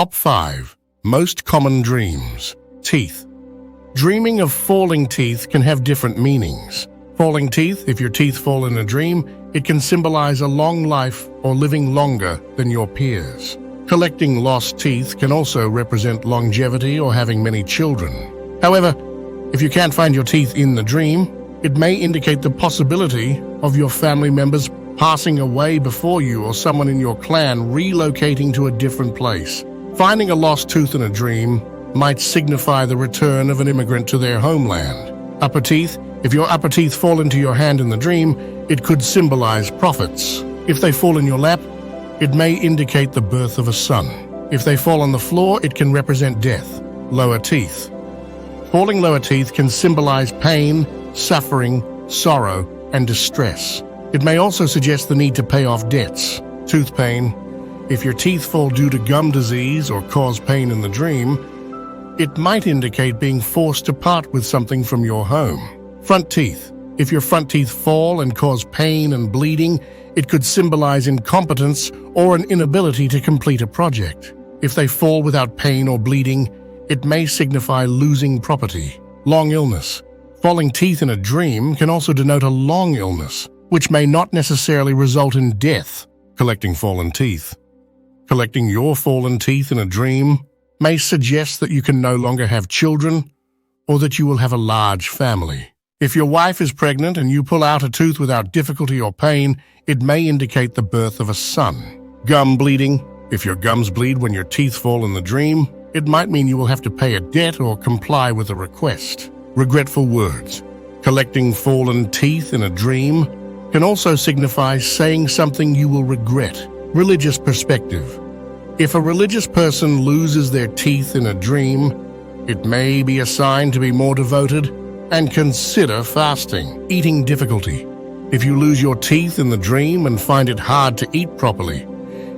Top 5 Most Common Dreams. Teeth. Dreaming of falling teeth can have different meanings. Falling teeth, if your teeth fall in a dream, it can symbolize a long life or living longer than your peers. Collecting lost teeth can also represent longevity or having many children. However, if you can't find your teeth in the dream, it may indicate the possibility of your family members passing away before you or someone in your clan relocating to a different place. Finding a lost tooth in a dream might signify the return of an immigrant to their homeland. Upper teeth. If your upper teeth fall into your hand in the dream, it could symbolize profits. If they fall in your lap, it may indicate the birth of a son. If they fall on the floor, it can represent death. Lower teeth. Falling lower teeth can symbolize pain, suffering, sorrow, and distress. It may also suggest the need to pay off debts. Tooth pain. If your teeth fall due to gum disease or cause pain in the dream, it might indicate being forced to part with something from your home. Front teeth. If your front teeth fall and cause pain and bleeding, it could symbolize incompetence or an inability to complete a project. If they fall without pain or bleeding, it may signify losing property. Long illness. Falling teeth in a dream can also denote a long illness, which may not necessarily result in death. Collecting fallen teeth. Collecting your fallen teeth in a dream may suggest that you can no longer have children or that you will have a large family. If your wife is pregnant and you pull out a tooth without difficulty or pain, it may indicate the birth of a son. Gum bleeding. If your gums bleed when your teeth fall in the dream, it might mean you will have to pay a debt or comply with a request. Regretful words. Collecting fallen teeth in a dream can also signify saying something you will regret. Religious perspective. If a religious person loses their teeth in a dream, it may be a sign to be more devoted and consider fasting. Eating difficulty. If you lose your teeth in the dream and find it hard to eat properly,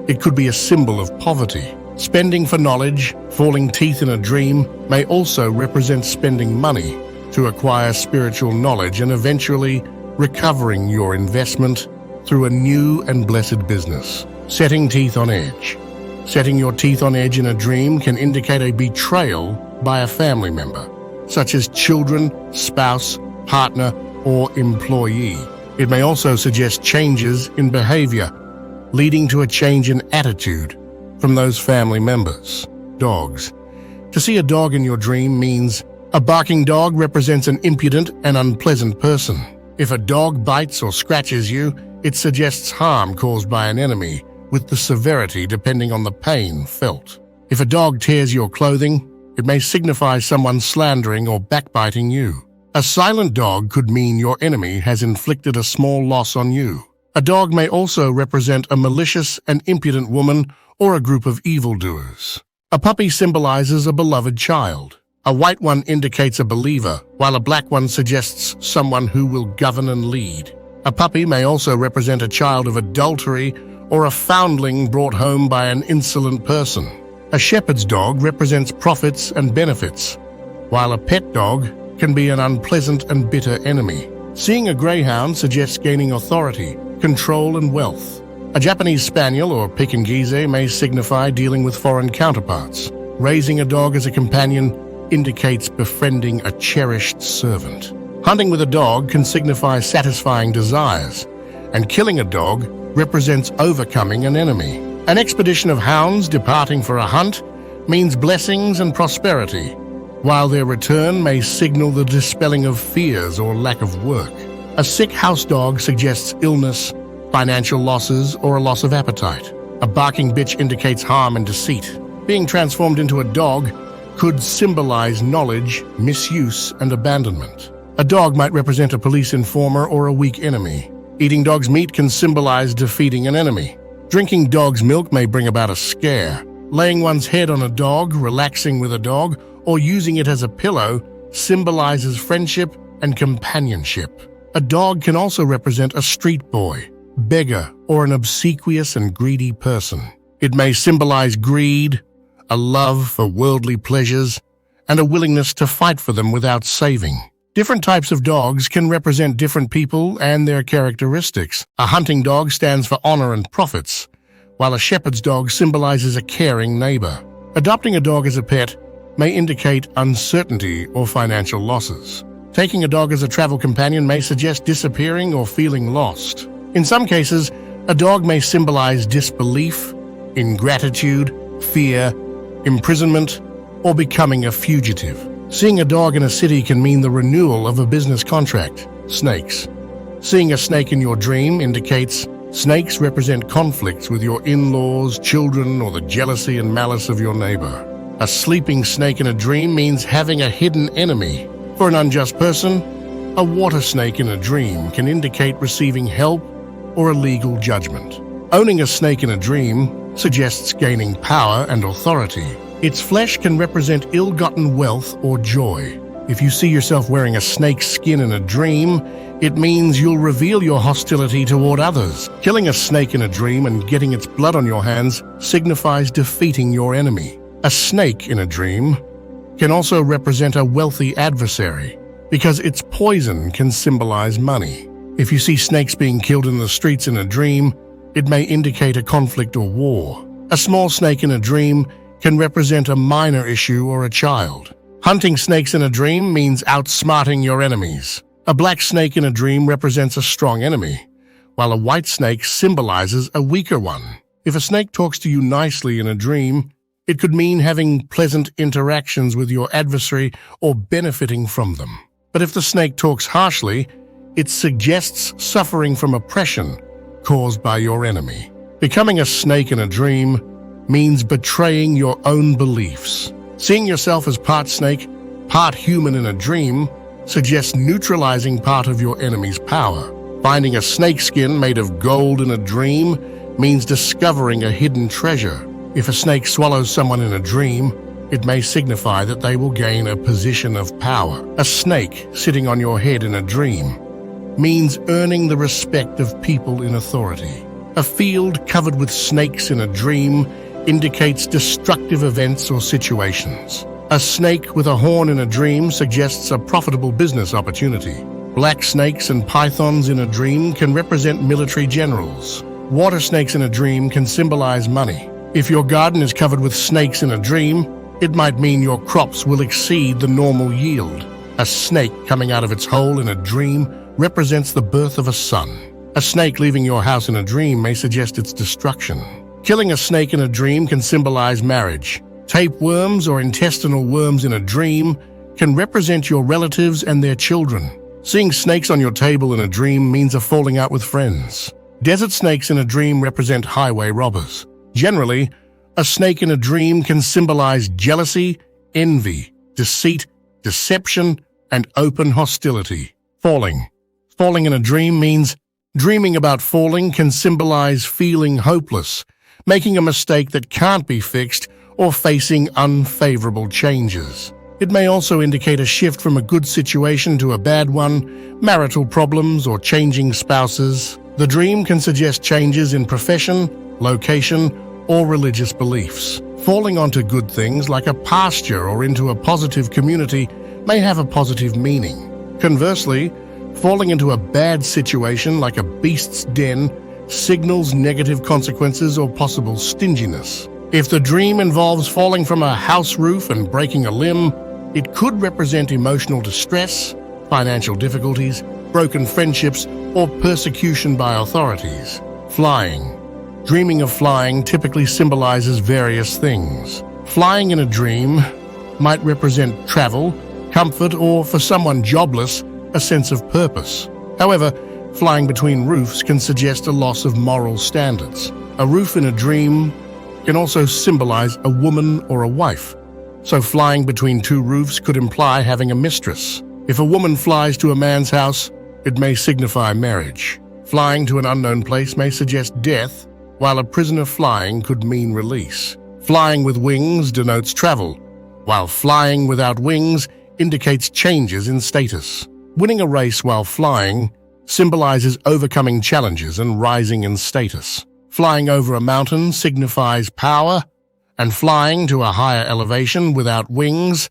it could be a symbol of poverty. Spending for knowledge. Falling teeth in a dream may also represent spending money to acquire spiritual knowledge and eventually recovering your investment through a new and blessed business. Setting teeth on edge. Setting your teeth on edge in a dream can indicate a betrayal by a family member, such as children, spouse, partner, or employee. It may also suggest changes in behavior, leading to a change in attitude from those family members. Dogs. To see a dog in your dream means a barking dog represents an impudent and unpleasant person. If a dog bites or scratches you, it suggests harm caused by an enemy, with the severity depending on the pain felt. If a dog tears your clothing, it may signify someone slandering or backbiting you. A silent dog could mean your enemy has inflicted a small loss on you. A dog may also represent a malicious and impudent woman or a group of evildoers. A puppy symbolizes a beloved child. A white one indicates a believer, while a black one suggests someone who will govern and lead. A puppy may also represent a child of adultery or a foundling brought home by an insolent person. A shepherd's dog represents profits and benefits, while a pet dog can be an unpleasant and bitter enemy. Seeing a greyhound suggests gaining authority, control, and wealth. A Japanese spaniel or Pekingese may signify dealing with foreign counterparts. Raising a dog as a companion indicates befriending a cherished servant. Hunting with a dog can signify satisfying desires, and killing a dog represents overcoming an enemy. An expedition of hounds departing for a hunt means blessings and prosperity, while their return may signal the dispelling of fears or lack of work. A sick house dog suggests illness, financial losses, or a loss of appetite. A barking bitch indicates harm and deceit. Being transformed into a dog could symbolize knowledge, misuse, and abandonment. A dog might represent a police informer or a weak enemy. Eating dog's meat can symbolize defeating an enemy. Drinking dog's milk may bring about a scare. Laying one's head on a dog, relaxing with a dog, or using it as a pillow symbolizes friendship and companionship. A dog can also represent a street boy, beggar, or an obsequious and greedy person. It may symbolize greed, a love for worldly pleasures, and a willingness to fight for them without saving. Different types of dogs can represent different people and their characteristics. A hunting dog stands for honor and profits, while a shepherd's dog symbolizes a caring neighbor. Adopting a dog as a pet may indicate uncertainty or financial losses. Taking a dog as a travel companion may suggest disappearing or feeling lost. In some cases, a dog may symbolize disbelief, ingratitude, fear, imprisonment, or becoming a fugitive. Seeing a dog in a city can mean the renewal of a business contract. Snakes. Seeing a snake in your dream indicates snakes represent conflicts with your in-laws, children, or the jealousy and malice of your neighbor. A sleeping snake in a dream means having a hidden enemy. For an unjust person, a water snake in a dream can indicate receiving help or a legal judgment. Owning a snake in a dream suggests gaining power and authority. Its flesh can represent ill-gotten wealth or joy. If you see yourself wearing a snake's skin in a dream, it means you'll reveal your hostility toward others. Killing a snake in a dream and getting its blood on your hands signifies defeating your enemy. A snake in a dream can also represent a wealthy adversary because its poison can symbolize money. If you see snakes being killed in the streets in a dream, it may indicate a conflict or war. A small snake in a dream can represent a minor issue or a child. Hunting snakes in a dream means outsmarting your enemies. A black snake in a dream represents a strong enemy, while a white snake symbolizes a weaker one. If a snake talks to you nicely in a dream, it could mean having pleasant interactions with your adversary or benefiting from them. But if the snake talks harshly, it suggests suffering from oppression caused by your enemy. Becoming a snake in a dream means betraying your own beliefs. Seeing yourself as part snake, part human in a dream suggests neutralizing part of your enemy's power. Finding a snake skin made of gold in a dream means discovering a hidden treasure. If a snake swallows someone in a dream, it may signify that they will gain a position of power. A snake sitting on your head in a dream means earning the respect of people in authority. A field covered with snakes in a dream indicates destructive events or situations. A snake with a horn in a dream suggests a profitable business opportunity. Black snakes and pythons in a dream can represent military generals. Water snakes in a dream can symbolize money. If your garden is covered with snakes in a dream, it might mean your crops will exceed the normal yield. A snake coming out of its hole in a dream represents the birth of a son. A snake leaving your house in a dream may suggest its destruction. Killing a snake in a dream can symbolize marriage. Tapeworms or intestinal worms in a dream can represent your relatives and their children. Seeing snakes on your table in a dream means a falling out with friends. Desert snakes in a dream represent highway robbers. Generally, a snake in a dream can symbolize jealousy, envy, deceit, deception, and open hostility. Falling. Falling in a dream means dreaming about falling can symbolize feeling hopeless, making a mistake that can't be fixed, or facing unfavorable changes. It may also indicate a shift from a good situation to a bad one, marital problems, or changing spouses. The dream can suggest changes in profession, location, or religious beliefs. Falling onto good things like a pasture or into a positive community may have a positive meaning. Conversely, falling into a bad situation like a beast's den signals negative consequences or possible stinginess. If the dream involves falling from a house roof and breaking a limb, it could represent emotional distress, financial difficulties, broken friendships, or persecution by authorities. Flying. Dreaming of flying typically symbolizes various things. Flying in a dream might represent travel, comfort, or for someone jobless, a sense of purpose. However, flying between roofs can suggest a loss of moral standards. A roof in a dream can also symbolize a woman or a wife, so flying between two roofs could imply having a mistress. If a woman flies to a man's house, it may signify marriage. Flying to an unknown place may suggest death, while a prisoner flying could mean release. Flying with wings denotes travel, while flying without wings indicates changes in status. Winning a race while flying symbolizes overcoming challenges and rising in status. Flying over a mountain signifies power, and flying to a higher elevation without wings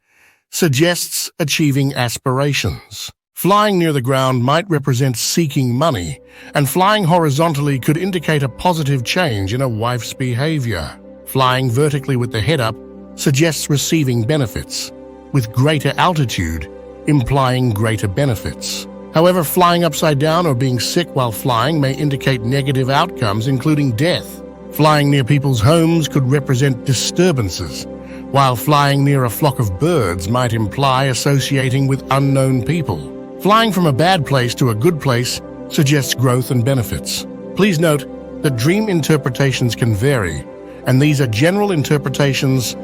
suggests achieving aspirations. Flying near the ground might represent seeking money, and flying horizontally could indicate a positive change in a wife's behavior. Flying vertically with the head up suggests receiving benefits, with greater altitude implying greater benefits. However, flying upside down or being sick while flying may indicate negative outcomes, including death. Flying near people's homes could represent disturbances, while flying near a flock of birds might imply associating with unknown people. Flying from a bad place to a good place suggests growth and benefits. Please note that dream interpretations can vary, and these are general interpretations.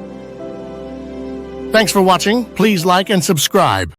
Thanks for watching. Please like and subscribe.